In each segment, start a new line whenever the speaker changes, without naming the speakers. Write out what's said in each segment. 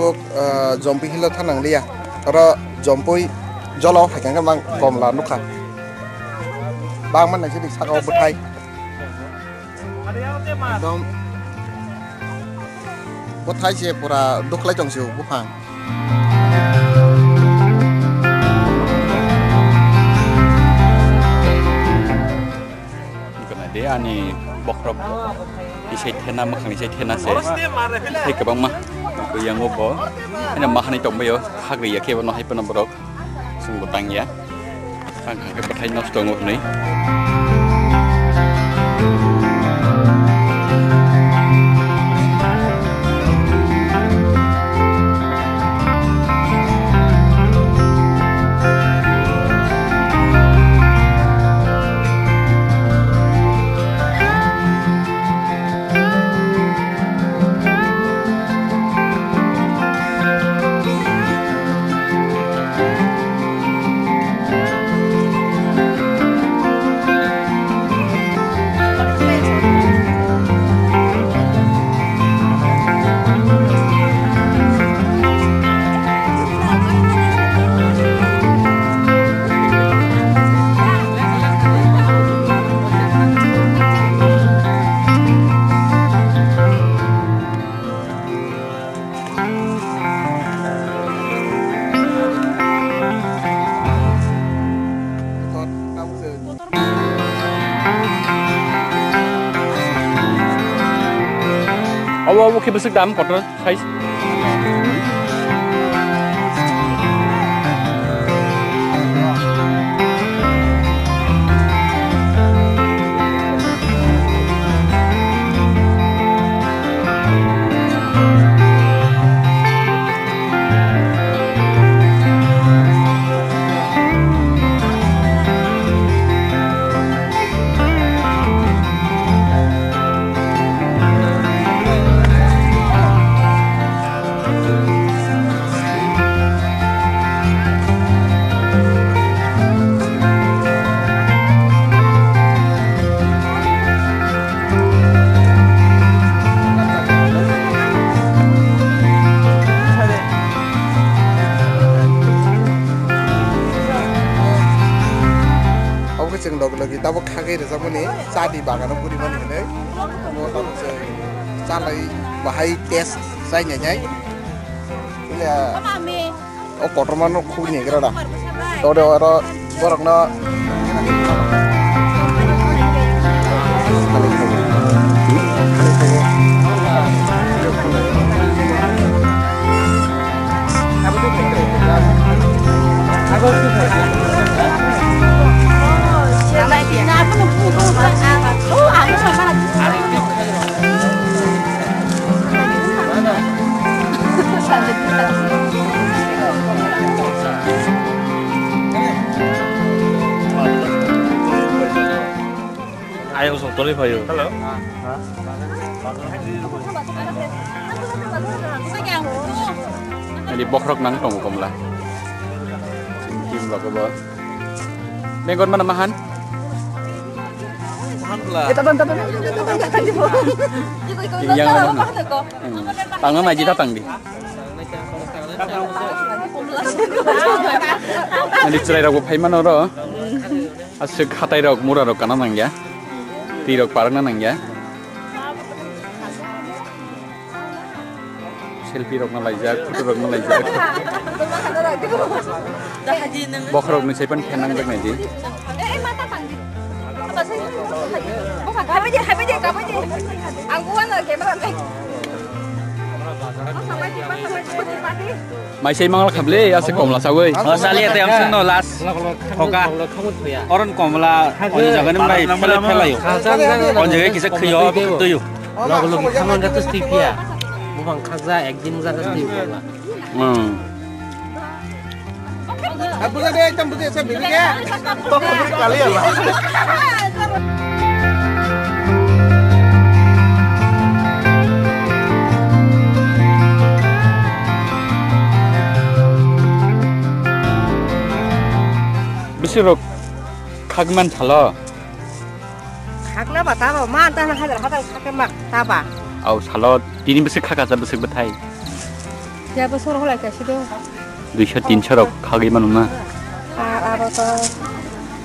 tabuk jompi hilo thanang liya aro jompui jolo thaikan bang komla nukha bang man nasi dik sakau betai dom betai je pura duklai jongsiu bupang
dia ani bokrok isai thena makhang isai thena se thai kabang ma ko yang obo ena mahani tombayo khagri ya kebo no haipana borok sung botang ya khang khang ke bathai nos tong nei Oke besok dam kotor size jeng dog lagi tabu khagai de samune chadi bagano puri mani ne mo tabu se chalai bahai test sai nyai ila o kotormano khuni grada to de oro borokno Ayo usung toli bayo. Halo. Jadi bokrok nang tong komla. Kim lo ko ba. Benggon mana mahan? Alhamdulillah. Yang mana? Tangga maji datang di. Nanti cerai rok pai mana ro? Asik hatai rok murah rok kanan nang ya. Tirok parang nang ya. Selfie rok nalaijak, foto rok nalaijak. Bokrok ni siapa kenang bek nanti? Masih mangal kable ya sekomla sawe.
Masali ate amsen no las hoka. Oron komla oni jagane mai phele phelayo. On jage kisa khiyo tuyu.
Log khamon gatus tipia. Bubang khagza ekdin gatus tipia.
Abu deh, jam deh saya bilang ya. Kali ya.
Bisirok khagman thalo.
Khagna bataba man ta na hadar hadar khagmak taba.
Au thalo tini bisik khaga sa bisik bathai.
Siapa suruh lagi sih tuh?
200-300억 가기만 오나.
Apa tuh?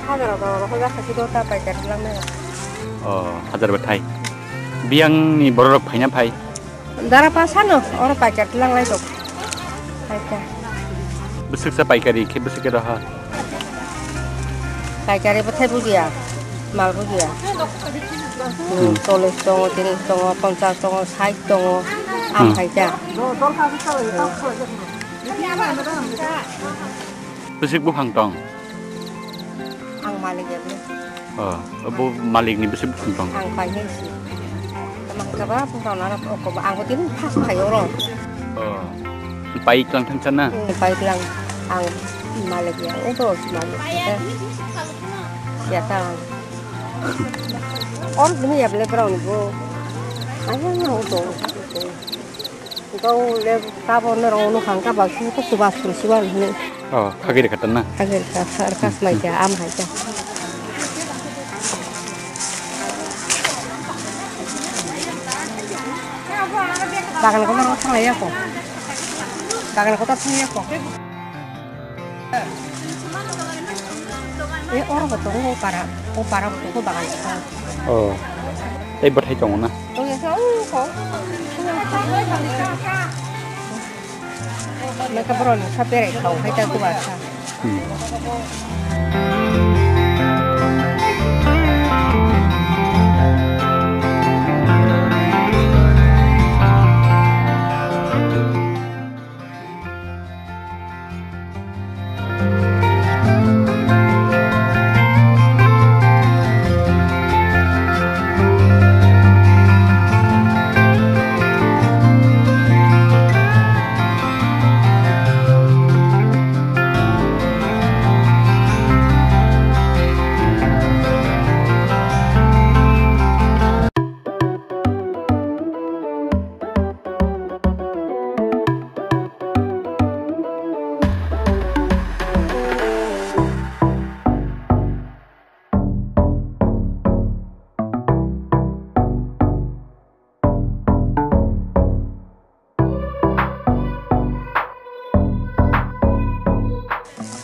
Ada apa kasih tuh tak pakai dalamnya.
하자르 바타이. 비양니 버럭 파이냐 파이.
Darah pasan loh, orang pakai dalam lagi tuh. Pakai.
무식사 바이카리 케 무식게 하.
Pakai apa bugia? Mal bugia. Tulis dong, tulis dong, ponsel dong, sai dong, am pakai.
무식 부항동.
Ang malik ya.
뭐 말릭니 무식 부항동.
Ang pakai sih. Emang kenapa pun orang kok angkut ini pas kayak orang.
바이크랑 탕잖아.
Baik lang ang malik ya. Itu malik. Ya tahu. Orang ini ya boleh berani bro. Ayah nggak tahu. Kau lihat tahu orang orang kangka bagus itu subas surusiwan ini.
가게를 갔다나.
Agar kas macam am aja. Bagan kau mana sang ya kok? Bagan kau tak sang ya kok? Orang betul kau para kau bagan.
đây bật hay chồng nè.
Oh ya kok. Mereka berani sapere kau kita tu bahasa.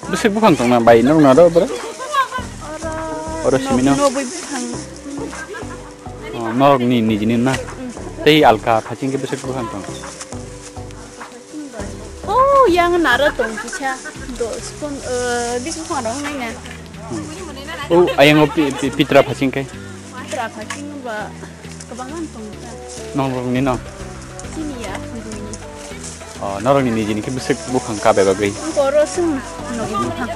무식 부항동 나 바이 너나 더 버려. 어르시미노. 너니 니지니나. 데이 알카 파칭게 무식 부항동.
yang nara tong kicha do spon bis ko dong nai na
ayang pitra pa칭게.
pitra pa칭 ba kebangan tong ta
너랑 니나.
sini ya ini
너랑 니지니 게 무식 부항 가베바게.
koro sum no bukan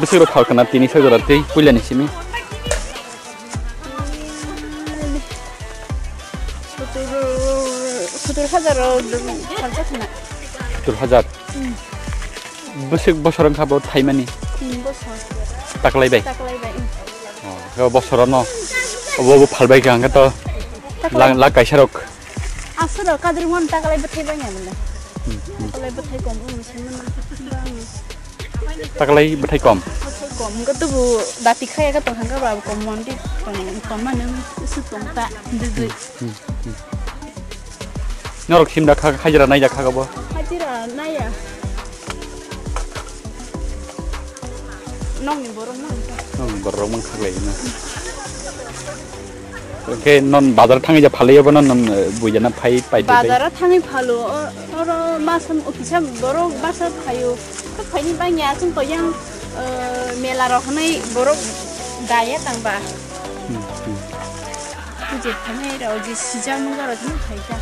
무식으로 탈거나 티니 서더라테 꿀려니 심이.
Futur hajar kalta sana.
Futur hajar. Busik bosoran kabo taimani.
Bosor.
Taklai bai.
Taklai bai.
Kabo bosoran no. Obo phalbai ka anga to. La kaisarok.
Asura kadir mon taklai bathai bai ngana. Taklai bathai kom musimna.
Taklai bathai kom.
Kom ka tu bu dati khaya ka tong hanga ba kom mon di kom man su tong ta dui.
너럭 심다 하지라 나이자 가고.
Hajira naya. Nong ni borong mang.
borong mang khaglai na. Oke non bazar thangi ja phalai yabo non buijana phai pai de.
Bazar thangi phalo oro masam ofisa borok basa phayo. Ka phaini ba nya chung to yang mela ro hnai borok daya tangba. Ji phanai ro ji sijam ga ro ni phaita.